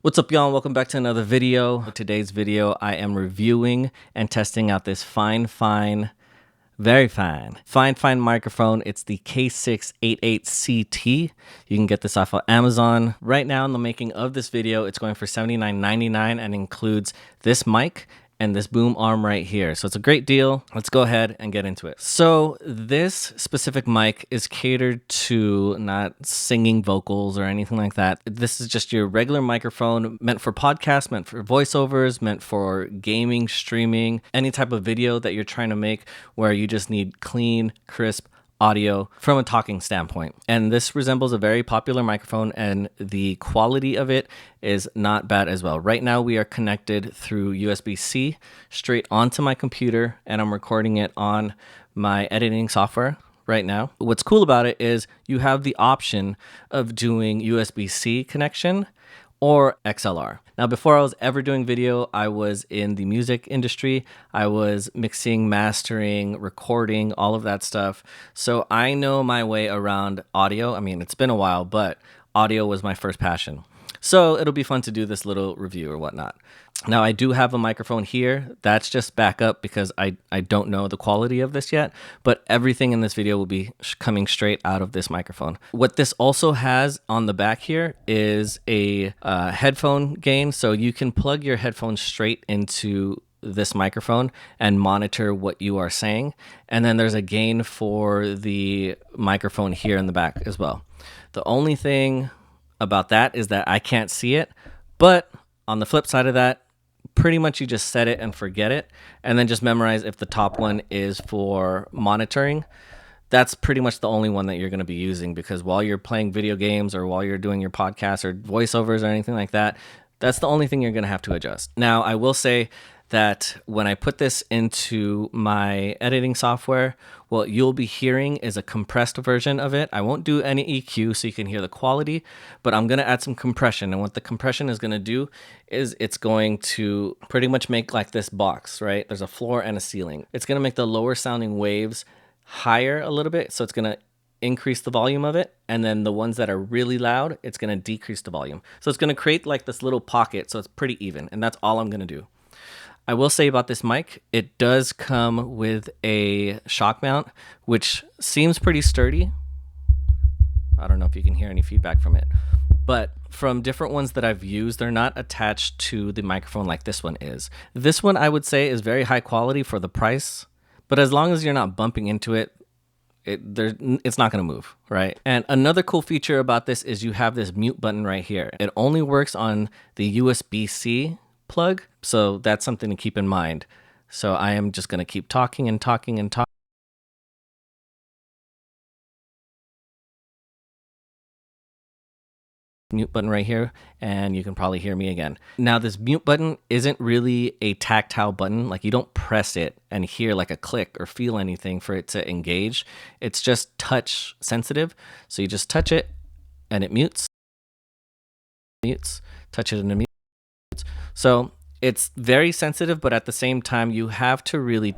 What's up, y'all? Welcome back to another video. For today's video, I am reviewing and testing out this very fine microphone. It's the K688CT. You can get this off of Amazon. Right now in the making of this video, it's going for $79.99 and includes this mic and this boom arm right here. So it's a great deal. Let's go ahead and get into it. So this specific mic is catered to not singing vocals or anything like that. This is just your regular microphone meant for podcasts, meant for voiceovers, meant for gaming, streaming, any type of video that you're trying to make where you just need clean, crisp audio from a talking standpoint. And this resembles a very popular microphone, and the quality of it is not bad as well. Right now we are connected through USB-C straight onto my computer, and I'm recording it on my editing software right now. What's cool about it is you have the option of doing USB-C connection or XLR. Now, before I was ever doing video, I was in the music industry. I was mixing, mastering, recording, all of that stuff. So I know my way around audio. I mean, it's been a while, but audio was my first passion. So it'll be fun to do this little review or whatnot. Now, I do have a microphone here. That's just backup because I don't know the quality of this yet, but everything in this video will be coming straight out of this microphone. What this also has on the back here is a headphone gain. So you can plug your headphones straight into this microphone and monitor what you are saying. And then there's a gain for the microphone here in the back as well. The only thing about that is that I can't see it, but on the flip side of that, pretty much you just set it and forget it, and then just memorize if the top one is for monitoring. That's pretty much the only one that you're going to be using, because while you're playing video games or while you're doing your podcasts or voiceovers or anything like that, that's the only thing you're going to have to adjust. Now, I will say that when I put this into my editing software, what you'll be hearing is a compressed version of it. I won't do any EQ so you can hear the quality, but I'm going to add some compression. And what the compression is going to do is it's going to pretty much make like this box, right? There's a floor and a ceiling. It's going to make the lower sounding waves higher a little bit. So it's going to increase the volume of it. And then the ones that are really loud, it's going to decrease the volume. So it's going to create like this little pocket. So it's pretty even. And that's all I'm going to do. I will say about this mic, it does come with a shock mount, which seems pretty sturdy. I don't know if you can hear any feedback from it, but from different ones that I've used, they're not attached to the microphone like this one is. This one I would say is very high quality for the price, but as long as you're not bumping into it, it's not going to move, right? And another cool feature about this is you have this mute button right here. It only works on the USB-C plug, so that's something to keep in mind. So I am just going to keep talking and talking and talking. Mute button right here, and you can probably hear me again. Now, this mute button isn't really a tactile button. Like, you don't press it and hear like a click or feel anything for it to engage. It's just touch sensitive. So you just touch it and it mutes, touch it and it mutes. So it's very sensitive, but at the same time, you have to really,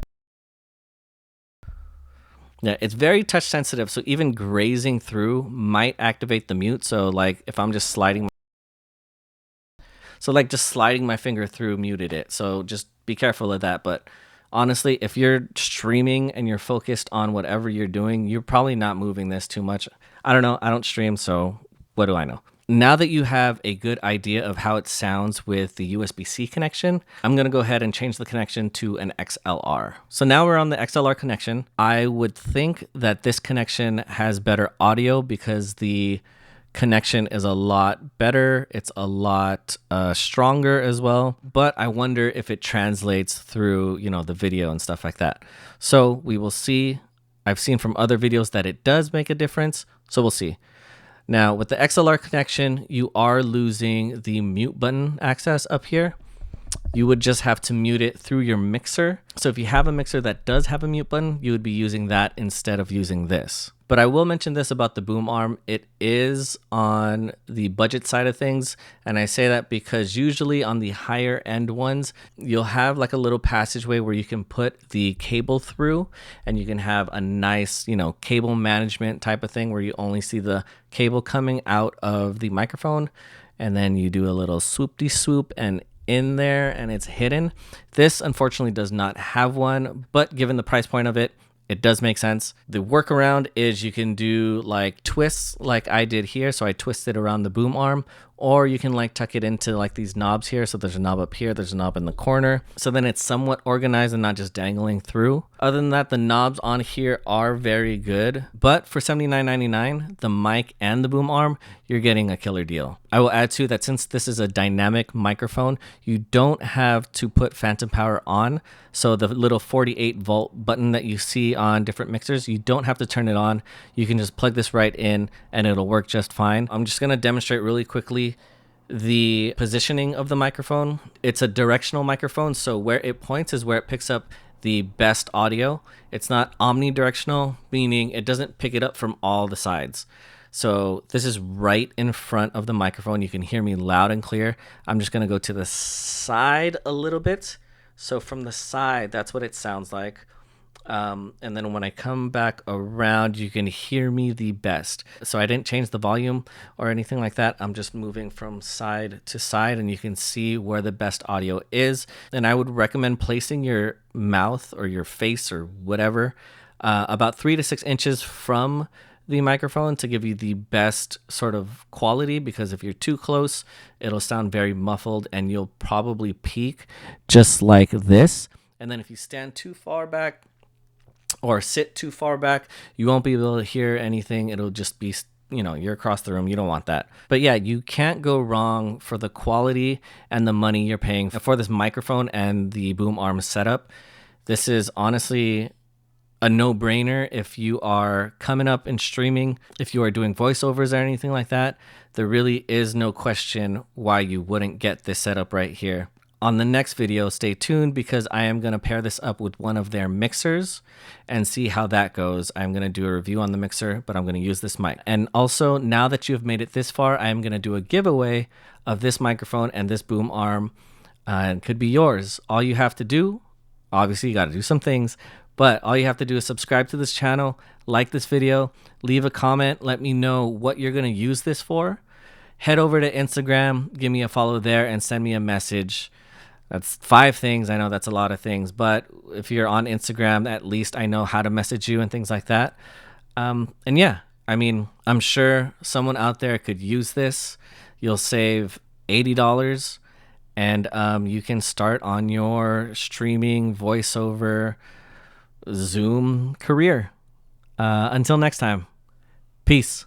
it's very touch sensitive. So even grazing through might activate the mute. So like if I'm just sliding, just sliding my finger through muted it. So just be careful of that. But honestly, if you're streaming and you're focused on whatever you're doing, you're probably not moving this too much. I don't know. I don't stream, so what do I know? Now that you have a good idea of how it sounds with the USB-C connection, I'm going to go ahead and change the connection to an XLR. So now we're on the XLR connection. I would think that this connection has better audio because the connection is a lot better. It's a lot stronger as well. But I wonder if it translates through, the video and stuff like that. So we will see. I've seen from other videos that it does make a difference. So we'll see. Now, with the XLR connection, you are losing the mute button access up here. You would just have to mute it through your mixer. So if you have a mixer that does have a mute button, you would be using that instead of using this. But I will mention this about the boom arm. It is on the budget side of things. And I say that because usually on the higher end ones, you'll have like a little passageway where you can put the cable through, and you can have a nice, cable management type of thing where you only see the cable coming out of the microphone. and then you do a little swoop-de swoop and in there, and it's hidden. This unfortunately does not have one, but given the price point of it, it does make sense. The workaround is you can do like twists like I did here. So I twisted around the boom arm, or you can like tuck it into like these knobs here. So there's a knob up here, there's a knob in the corner. So then it's somewhat organized and not just dangling through. Other than that, the knobs on here are very good. But for $79.99, the mic and the boom arm, you're getting a killer deal. I will add too that since this is a dynamic microphone, you don't have to put phantom power on. So the little 48 volt button that you see on different mixers, you don't have to turn it on. You can just plug this right in and it'll work just fine. I'm just gonna demonstrate really quickly the positioning of the microphone. It's a directional microphone, so where it points is where it picks up the best audio. It's not omnidirectional, meaning it doesn't pick it up from all the sides. So this is right in front of the microphone. You can hear me loud and clear. I'm just gonna go to the side a little bit. So from the side, that's what it sounds like. And then when I come back around, you can hear me the best. So I didn't change the volume or anything like that. I'm just moving from side to side, and you can see where the best audio is. And I would recommend placing your mouth or your face or whatever about 3 to 6 inches from the microphone to give you the best sort of quality, because if you're too close, it'll sound very muffled and you'll probably peak just like this. And then if you stand too far back or sit too far back, you won't be able to hear anything. It'll just be, you know, you're across the room. You don't want that. But yeah, you can't go wrong for the quality and the money you're paying for this microphone and the boom arm setup. This is honestly a no-brainer if you are coming up in streaming, if you are doing voiceovers or anything like that. There really is no question why you wouldn't get this setup right here. On the next video, stay tuned, because I am going to pair this up with one of their mixers and see how that goes. I'm going to do a review on the mixer, but I'm going to use this mic. And also, now that you've made it this far, I am going to do a giveaway of this microphone and this boom arm. It could be yours. All you have to do, obviously you got to do some things, but all you have to do is subscribe to this channel, like this video, leave a comment, let me know what you're going to use this for. Head over to Instagram, give me a follow there, and send me a message. That's 5 things. I know that's a lot of things, but if you're on Instagram, at least I know how to message you and things like that. And yeah, I mean, I'm sure someone out there could use this. You'll save $80, and you can start on your streaming voiceover Zoom career. Until next time, peace.